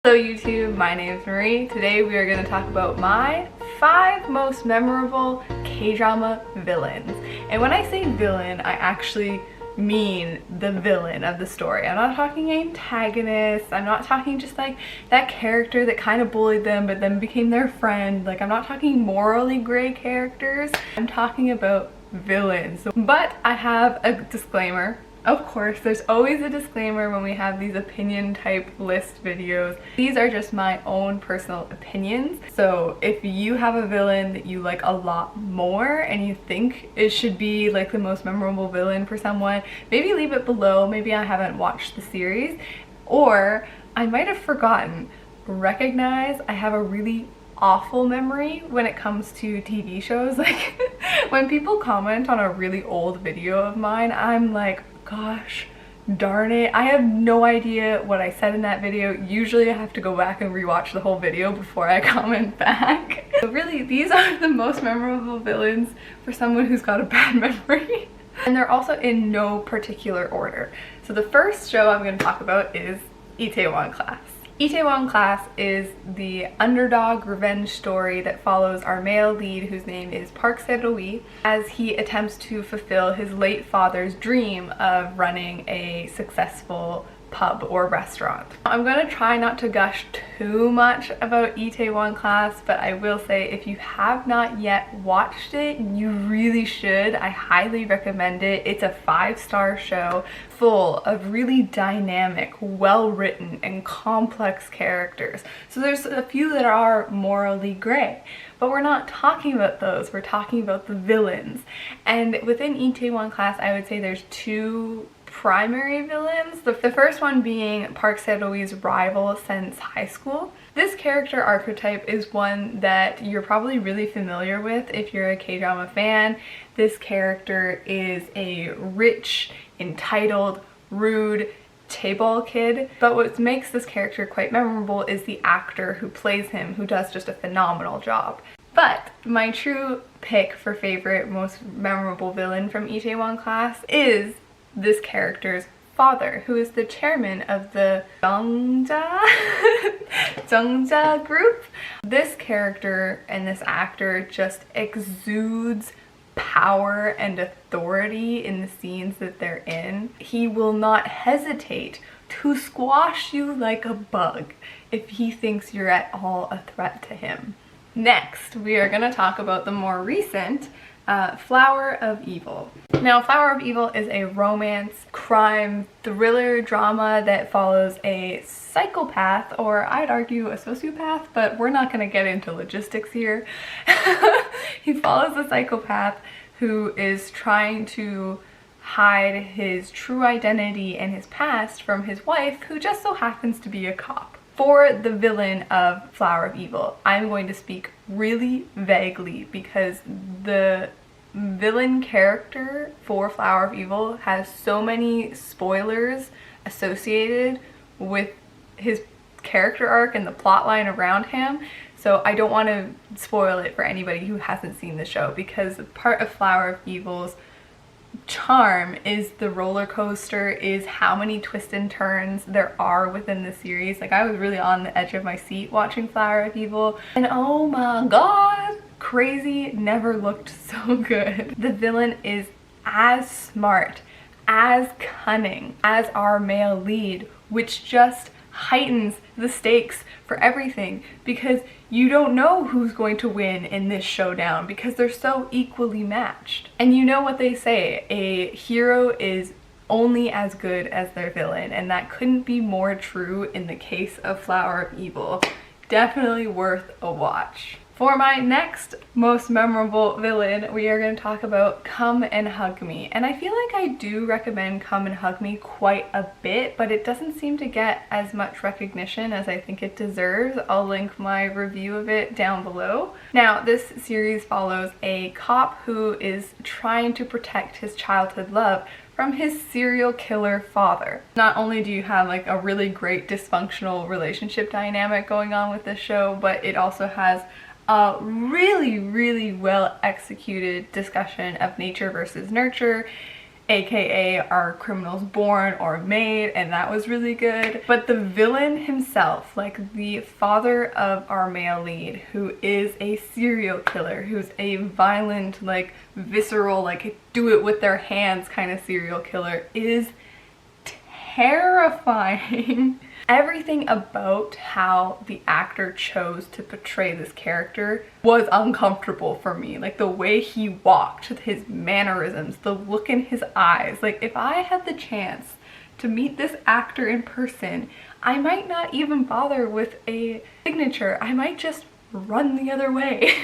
Hello YouTube, my name is Marie. Today we are going to talk about my 5 most memorable K-drama villains. And when I say villain, I actually mean the villain of the story. I'm not talking antagonist, I'm not talking just like that character that kind of bullied them but then became their friend. Like, I'm not talking morally gray characters, I'm talking about villains. But I have a disclaimer. Of course, there's always a disclaimer when we have these opinion type list videos. These are just my own personal opinions. So if you have a villain that you like a lot more and you think it should be like the most memorable villain for someone, maybe leave it below. Maybe I haven't watched the series, or I might have forgotten. Recognize I have a really awful memory when it comes to TV shows. Like when people comment on a really old video of mine, I'm like, gosh darn it, I have no idea what I said in that video. Usually I have to go back and rewatch the whole video before I comment back. So really, these are the most memorable villains for someone who's got a bad memory. And they're also in no particular order. So the first show I'm going to talk about is Itaewon Class. Itaewon Class is the underdog revenge story that follows our male lead, whose name is Park Se-ro, as he attempts to fulfill his late father's dream of running a successful pub or restaurant. I'm going to try not to gush too much about Itaewon Class, but I will say if you have not yet watched it, you really should. I highly recommend it. It's a 5-star show full of really dynamic, well-written, and complex characters. So there's a few that are morally gray, but we're not talking about those. We're talking about the villains. And within Itaewon Class, I would say there's 2 primary villains. The first one being Park Se-ro's rival since high school. This character archetype is one that you're probably really familiar with if you're a K-drama fan. This character is a rich, entitled, rude Chaebol kid, but what makes this character quite memorable is the actor who plays him, who does just a phenomenal job. But my true pick for favorite, most memorable villain from Itaewon Class is this character's father, who is the chairman of the Jungja group. This character and this actor just exudes power and authority in the scenes that they're in. He will not hesitate to squash you like a bug if he thinks you're at all a threat to him. Next, we are going to talk about the more recent Flower of Evil. Now, Flower of Evil is a romance, crime, thriller drama that follows a psychopath, or I'd argue a sociopath, but we're not going to get into logistics here. He follows a psychopath who is trying to hide his true identity and his past from his wife, who just so happens to be a cop. For the villain of Flower of Evil, I'm going to speak really vaguely because the villain character for Flower of Evil has so many spoilers associated with his character arc and the plot line around him. So I don't want to spoil it for anybody who hasn't seen the show, because part of Flower of Evil's charm is the roller coaster, is how many twists and turns there are within the series. Like, I was really on the edge of my seat watching Flower of Evil, and oh my god, crazy never looked so good. The villain is as smart, as cunning as our male lead, which just heightens the stakes for everything, because you don't know who's going to win in this showdown because they're so equally matched. And you know what they say, a hero is only as good as their villain, and that couldn't be more true in the case of Flower of Evil. Definitely worth a watch. For my next most memorable villain, we are going to talk about Come and Hug Me. And I feel like I do recommend Come and Hug Me quite a bit, but it doesn't seem to get as much recognition as I think it deserves. I'll link my review of it down below. Now, this series follows a cop who is trying to protect his childhood love from his serial killer father. Not only do you have like a really great dysfunctional relationship dynamic going on with this show, but it also has a really well executed discussion of nature versus nurture aka Are Criminals Born or Made, and that was really good. But the villain himself, like the father of our male lead, who is a serial killer, who's a violent, like visceral, like do it with their hands kind of serial killer, is terrifying. Everything about how the actor chose to portray this character was uncomfortable for me. Like the way he walked, his mannerisms, the look in his eyes. Like if I had the chance to meet this actor in person, I might not even bother with a signature. I might just run the other way.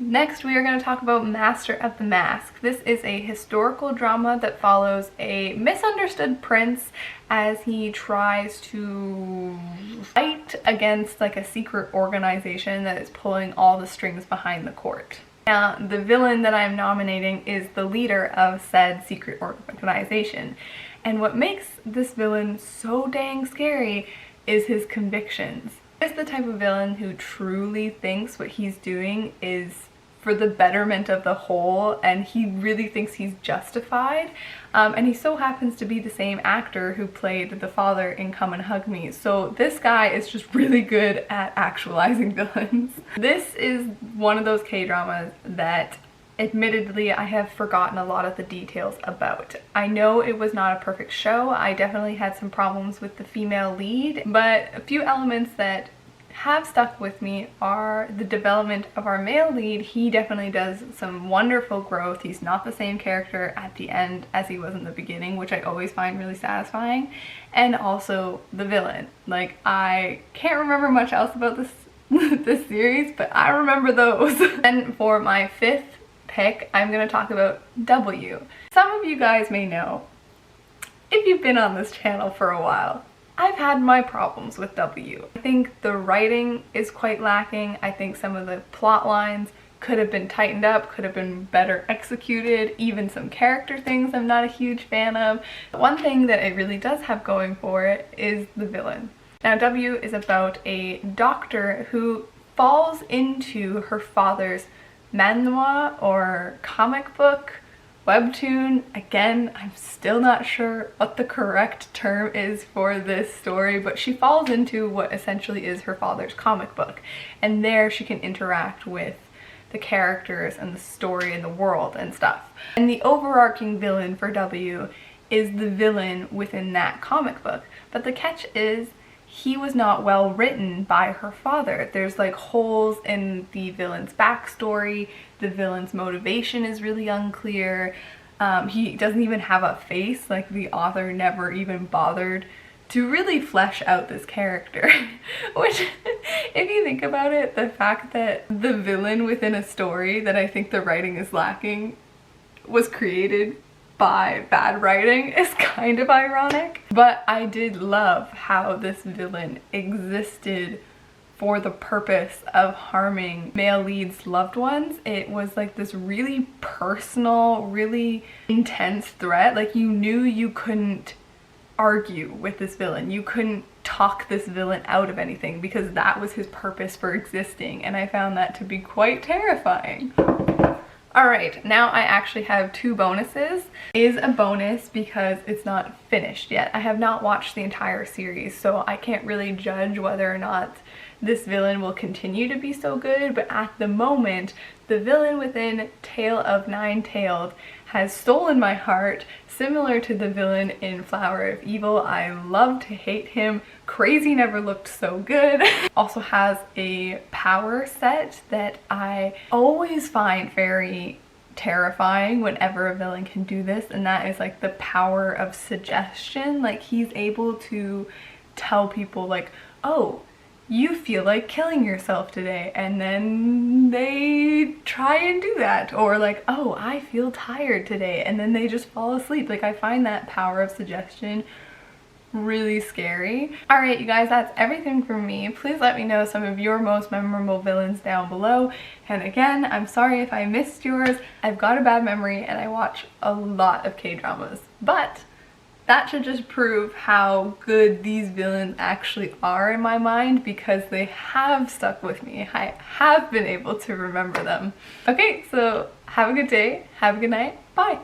Next, we are going to talk about Master of the Mask. This is a historical drama that follows a misunderstood prince as he tries to fight against like a secret organization that is pulling all the strings behind the court. Now, the villain that I'm nominating is the leader of said secret organization. And what makes this villain so dang scary is his convictions. He's the type of villain who truly thinks what he's doing is for the betterment of the whole, and he really thinks he's justified. And he so happens to be the same actor who played the father in Come and Hug Me. So this guy is just really good at actualizing villains. This is one of those K-dramas that admittedly I have forgotten a lot of the details about. I know it was not a perfect show. I definitely had some problems with the female lead, but a few elements that have stuck with me are the development of our male lead. He definitely does some wonderful growth. He's not the same character at the end as he was in the beginning, which I always find really satisfying. And also the villain. Like, I can't remember much else about this series, but I remember those. And for my fifth pick, I'm going to talk about W. Some of you guys may know, if you've been on this channel for a while, I've had my problems with W. I think the writing is quite lacking. I think some of the plot lines could have been tightened up, could have been better executed. Even some character things I'm not a huge fan of. One thing that it really does have going for it is the villain. Now, W is about a doctor who falls into her father's manhwa or comic book, webtoon. Again, I'm still not sure what the correct term is for this story, but she falls into what essentially is her father's comic book, and there she can interact with the characters and the story and the world and stuff. And the overarching villain for W is the villain within that comic book, but the catch is he was not well written by her father. There's like holes in the villain's backstory. The villain's motivation is really unclear. He doesn't even have a face. Like, the author never even bothered to really flesh out this character. Which, if you think about it, the fact that the villain within a story that I think the writing is lacking was created by bad writing is kind of ironic. But I did love how this villain existed for the purpose of harming male leads' loved ones. It was like this really personal, really intense threat. Like, you knew you couldn't argue with this villain. You couldn't talk this villain out of anything because that was his purpose for existing, and I found that to be quite terrifying. Alright, now I actually have two bonuses. Is a bonus because it's not finished yet. I have not watched the entire series, so I can't really judge whether or not this villain will continue to be so good, but at the moment, the villain within Tale of Nine Tailed has stolen my heart, similar to the villain in Flower of Evil. I love to hate him. Crazy never looked so good. Also has a power set that I always find very terrifying whenever a villain can do this, and that is like the power of suggestion. Like, he's able to tell people like, oh, you feel like killing yourself today, and then they try and do that. Or like, oh, I feel tired today, and then they just fall asleep. Like, I find that power of suggestion really scary. Alright, you guys, that's everything from me. Please let me know some of your most memorable villains down below. And again, I'm sorry if I missed yours. I've got a bad memory and I watch a lot of K-dramas. But that should just prove how good these villains actually are in my mind, because they have stuck with me. I have been able to remember them. Okay, so have a good day, have a good night, bye!